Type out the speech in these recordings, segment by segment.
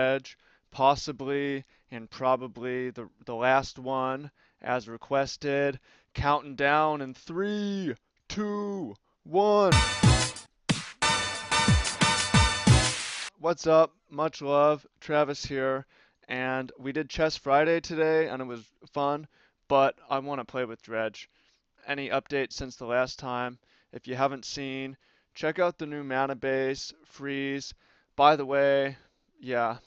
Edge, possibly and probably the last one as requested. Counting down in three, two, one. What's up? Much love. Travis here. And we did Chess Friday today, and it was fun, but I want to play with Dredge. Any updates since the last time? If you haven't seen, check out the new mana base, freeze. By the way, yeah,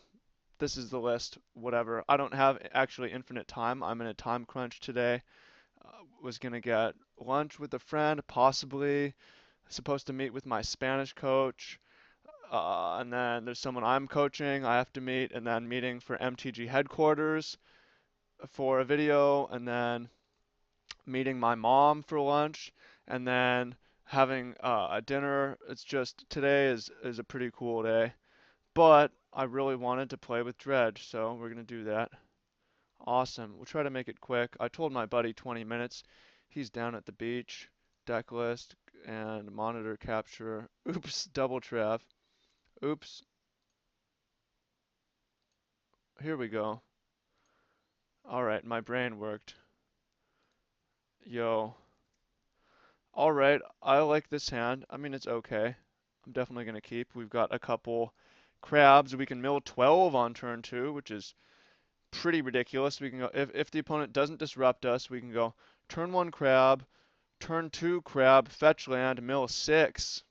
this is the list, whatever. I don't have actually infinite time. I'm in a time crunch today. Was gonna get lunch with a friend, possibly. Supposed to meet with my Spanish coach. And then there's someone I'm coaching I have to meet, and then meeting for MTG headquarters for a video, and then meeting my mom for lunch, and then having a dinner. It's just today is a pretty cool day. But I really wanted to play with Dredge, so we're gonna do that. Awesome. We'll try to make it quick. I told my buddy 20 minutes. He's down at the beach. Deck list and monitor capture. Oops, double trap. Oops. Here we go. Alright, my brain worked. Yo. Alright, I like this hand. I mean, it's okay. I'm definitely going to keep. We've got a couple crabs. We can mill 12 on turn 2, which is pretty ridiculous. We can go, if the opponent doesn't disrupt us, we can go turn 1 crab, turn 2 crab, fetch land, mill 6.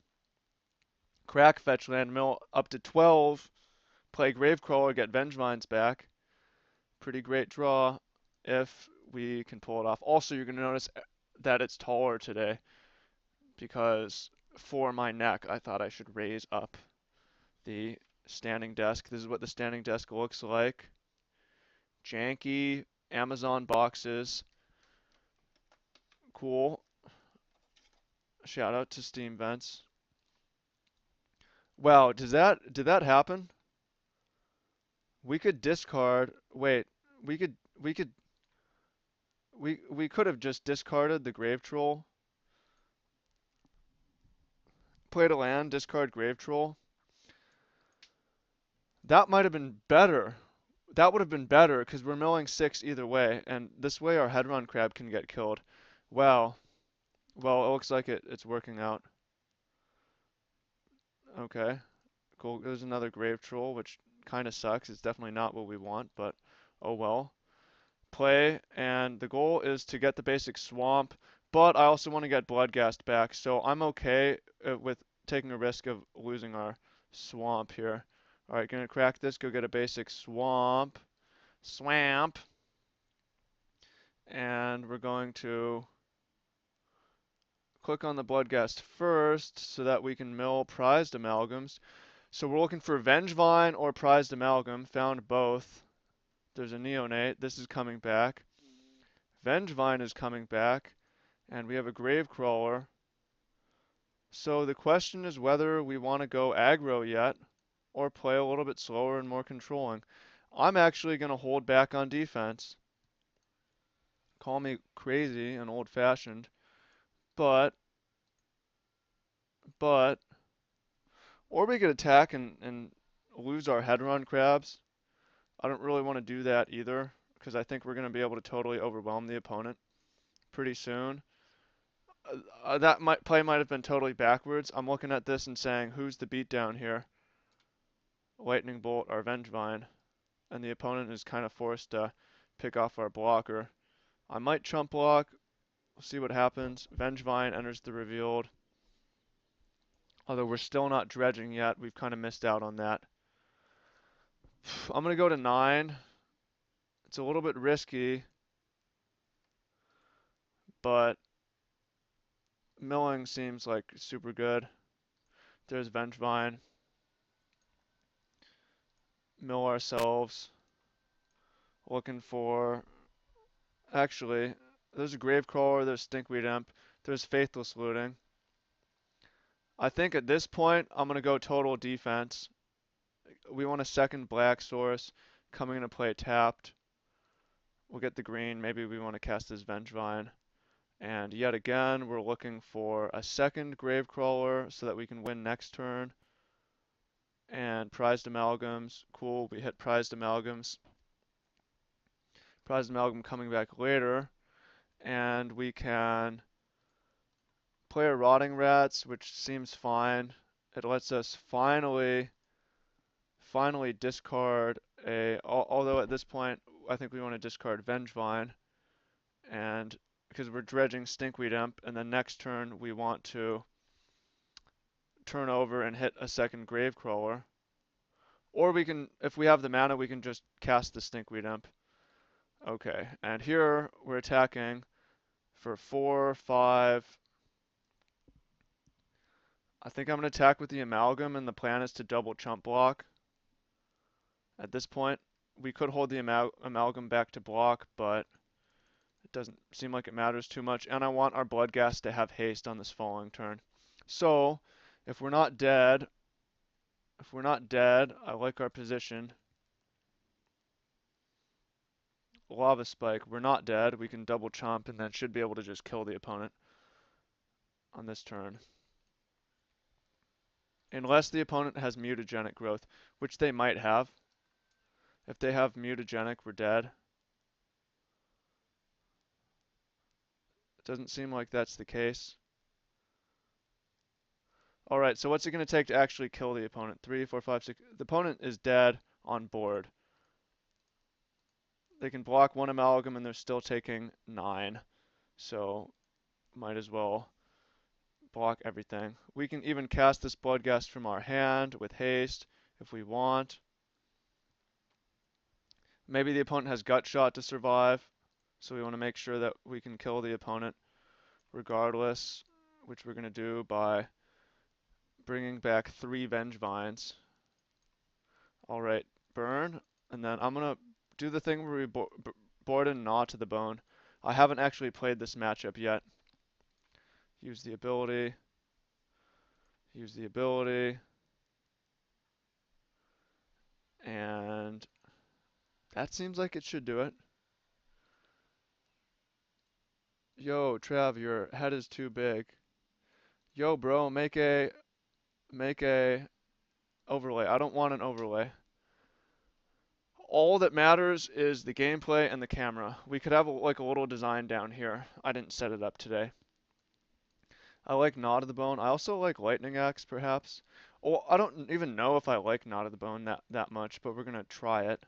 Crack fetch land, mill up to 12. Play Gravecrawler, get Vengevines back. Pretty great draw if we can pull it off. Also, you're going to notice that it's taller today because for my neck, I thought I should raise up the standing desk. This is what the standing desk looks like. Janky Amazon boxes. Cool. Shout out to Steam Vents. Wow, did that happen? We could discard. Wait, we could have just discarded the Grave Troll. Played a land, discard Grave Troll. That might have been better. That would have been better because we're milling 6 either way, and this way our head-run crab can get killed. Wow. Well, it looks like it's working out. Okay. Cool. There's another Grave Troll, which kind of sucks. It's definitely not what we want, but oh well. Play, and the goal is to get the basic swamp, but I also want to get Bloodghast back, so I'm okay with taking a risk of losing our swamp here. Alright, gonna crack this, go get a basic swamp. Swamp. And we're going to click on the Bloodghast first so that we can mill prized amalgams. So we're looking for Vengevine or prized amalgam. Found both. There's a neonate. This is coming back. Vengevine is coming back. And we have a Gravecrawler. So the question is whether we want to go aggro yet or play a little bit slower and more controlling. I'm actually going to hold back on defense. Call me crazy and old-fashioned, but, or we could attack and lose our head run crabs. I don't really want to do that either, because I think we're going to be able to totally overwhelm the opponent pretty soon. That play might have been totally backwards. I'm looking at this and saying, who's the beatdown here? Lightning Bolt or Vengevine. And the opponent is kind of forced to pick off our blocker. I might chump block. We'll see what happens. Vengevine enters the revealed. Although we're still not dredging yet. We've kind of missed out on that. I'm going to go to 9. It's a little bit risky, but milling seems like super good. There's Vengevine. Mill ourselves. Looking for... Actually, there's a Gravecrawler, there's Stinkweed Imp, there's Faithless Looting. I think at this point, I'm going to go total defense. We want a second black source coming into play tapped. We'll get the green. Maybe we want to cast this Vengevine. And yet again, we're looking for a second Gravecrawler so that we can win next turn. And prized amalgams. Cool, we hit prized amalgams. Prized amalgam coming back later. And we can play a rotting rats, which seems fine. It lets us finally discard although at this point I think we want to discard Vengevine, and because we're dredging Stinkweed Imp, and then next turn we want to turn over and hit a second Gravecrawler. Or we can, if we have the mana, we can just cast the Stinkweed Imp. Okay, and here we're attacking for 4, 5. I think I'm going to attack with the Amalgam, and the plan is to double chump block. At this point, we could hold the Amalgam back to block, but it doesn't seem like it matters too much. And I want our Bloodghast to have haste on this following turn. So, if we're not dead, I like our position. Lava Spike, we're not dead. We can double chomp and then should be able to just kill the opponent on this turn. Unless the opponent has mutagenic growth, which they might have. If they have mutagenic, we're dead. It doesn't seem like that's the case. Alright, so what's it going to take to actually kill the opponent? 3, 4, 5, 6. The opponent is dead on board. They can block one amalgam and they're still taking 9. So, might as well block everything. We can even cast this Bloodghast from our hand with haste if we want. Maybe the opponent has Gut Shot to survive, so we want to make sure that we can kill the opponent regardless, which we're going to do by bringing back 3 Vengevines. Alright, burn, and then I'm going to do the thing where we board and gnaw to the bone. I haven't actually played this matchup yet. Use the ability. Use the ability. And that seems like it should do it. Yo, Trav, your head is too big. Yo, bro, make a overlay. I don't want an overlay. All that matters is the gameplay and the camera. We could have like a little design down here. I didn't set it up today. I like Gnaw to the Bone. I also like Lightning Axe, perhaps. Oh, I don't even know if I like Gnaw to the Bone that much, but we're gonna try it.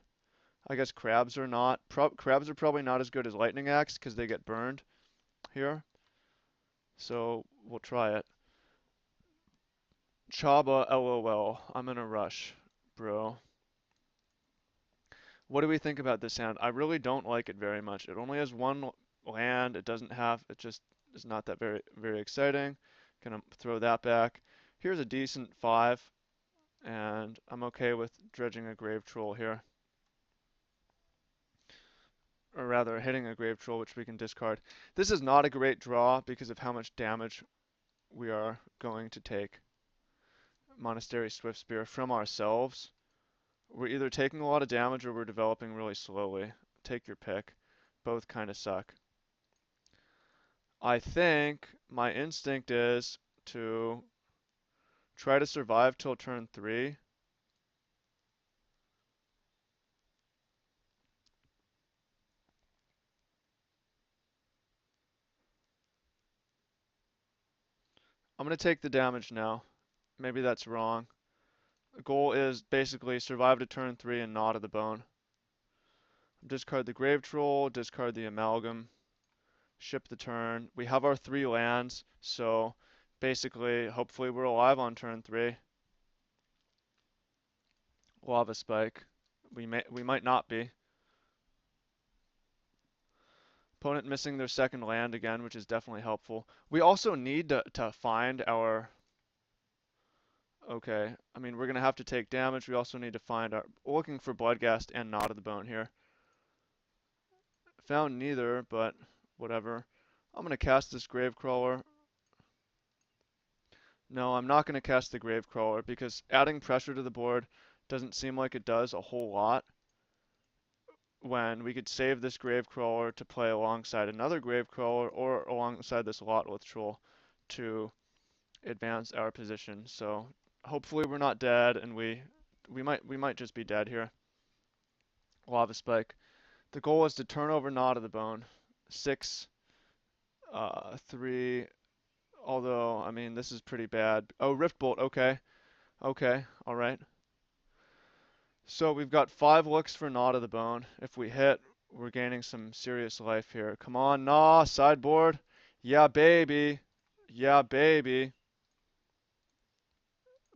I guess crabs are not. Crabs are probably not as good as Lightning Axe because they get burned here. So we'll try it. Chaba, LOL. I'm in a rush, bro. What do we think about this hand? I really don't like it very much. It only has one land. It just is not that very exciting. Gonna throw that back. Here's a decent 5, and I'm okay with dredging a Grave Troll here. Or rather, hitting a Grave Troll, which we can discard. This is not a great draw because of how much damage we are going to take. Monastery Swift Spear from ourselves. We're either taking a lot of damage or we're developing really slowly. Take your pick. Both kind of suck. I think my instinct is to try to survive till turn 3. I'm going to take the damage now. Maybe that's wrong. The goal is basically survive to turn 3 and gnaw to the bone. Discard the Grave Troll, discard the Amalgam, ship the turn. We have our 3 lands, so basically, hopefully we're alive on turn 3. Lava Spike. We might not be. Opponent missing their second land again, which is definitely helpful. We also need to find our... Okay, I mean, we're going to have to take damage. We also need to find our... Looking for Bloodghast and Gnaw to the Bone here. Found neither, but whatever. I'm going to cast this Gravecrawler. No, I'm not going to cast the Gravecrawler because adding pressure to the board doesn't seem like it does a whole lot when we could save this Gravecrawler to play alongside another Gravecrawler or alongside this Lotleth Troll to advance our position. So hopefully we're not dead and we We might just be dead here. Lava spike. The goal is to turn over Knot of the Bone. 6, 3. Although, I mean, this is pretty bad. Oh, Rift Bolt. Okay. Okay. All right. So we've got 5 looks for Knot of the Bone. If we hit, we're gaining some serious life here. Come on, Gnaw. Sideboard. Yeah, baby. Yeah, baby.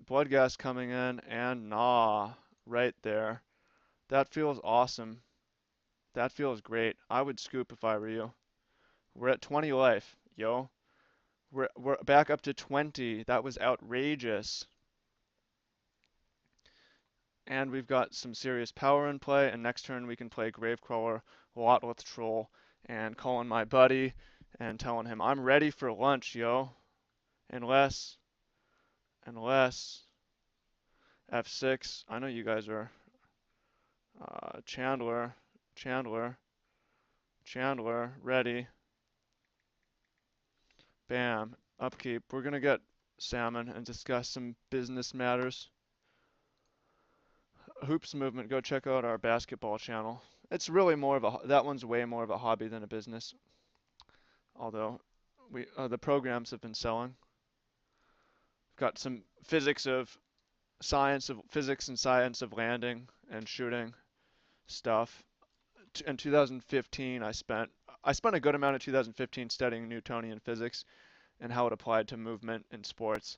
Blood gas coming in and Gnaw. Right there. That feels awesome. That feels great. I would scoop if I were you. We're at 20 life. Yo. We're back up to 20. That was outrageous. And we've got some serious power in play, and next turn we can play Gravecrawler, Lotleth Troll, and calling my buddy and telling him I'm ready for lunch, yo. Unless, unless F6. I know you guys are Chandler, Chandler, Chandler, ready. Bam. Upkeep. We're gonna get salmon and discuss some business matters. Hoops Movement, go check out our basketball channel. It's really more of a, that one's way more of a hobby than a business. Although the programs have been selling. Got some physics and science of landing and shooting stuff. In 2015, I spent a good amount of 2015 studying Newtonian physics and how it applied to movement in sports.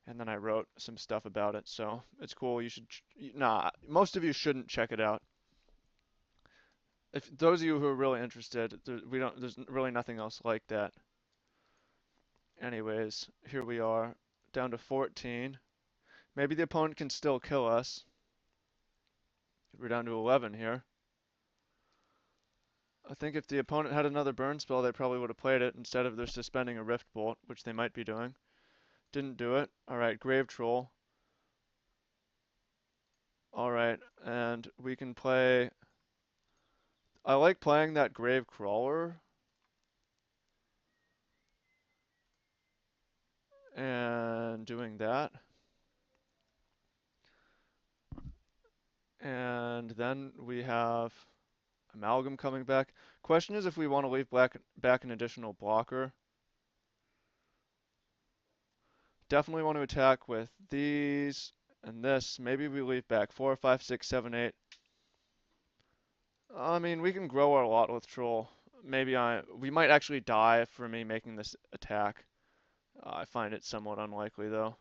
And then I wrote some stuff about it, so it's cool. You should, nah, most of you shouldn't check it out. If those of you who are really interested, there's really nothing else like that. Anyways, here we are, down to 14. Maybe the opponent can still kill us. We're down to 11 here. I think if the opponent had another burn spell, they probably would have played it instead of their suspending a Rift Bolt, which they might be doing. Didn't do it. Alright, Grave Troll. Alright, and we can play... I like playing that Grave Crawler. And doing that. And then we have Amalgam coming back. Question is if we want to leave back an additional blocker. Definitely want to attack with these and this. Maybe we leave back 4, 5, 6, 7, 8. I mean, we can grow our lot with Troll. We might actually die for me making this attack. I find it somewhat unlikely though,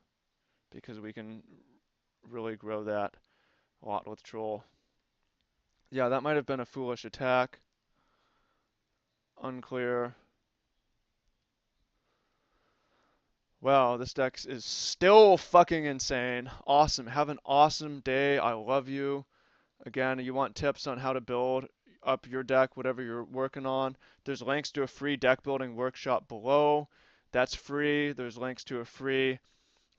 because we can really grow that lot with Troll. Yeah, that might have been a foolish attack. Unclear. Wow, this deck is still fucking insane. Awesome. Have an awesome day. I love you. Again, you want tips on how to build up your deck, whatever you're working on. There's links to a free deck building workshop below. That's free. There's links to a free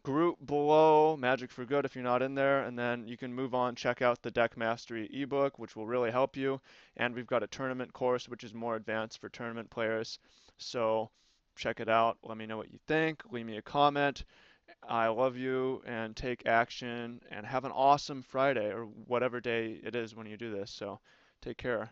group below, Magic for Good if you're not in there, and then you can move on, check out the Deck Mastery ebook, which will really help you. And we've got a tournament course, which is more advanced for tournament players. So check it out. Let me know what you think. Leave me a comment. I love you and take action and have an awesome Friday or whatever day it is when you do this. So take care.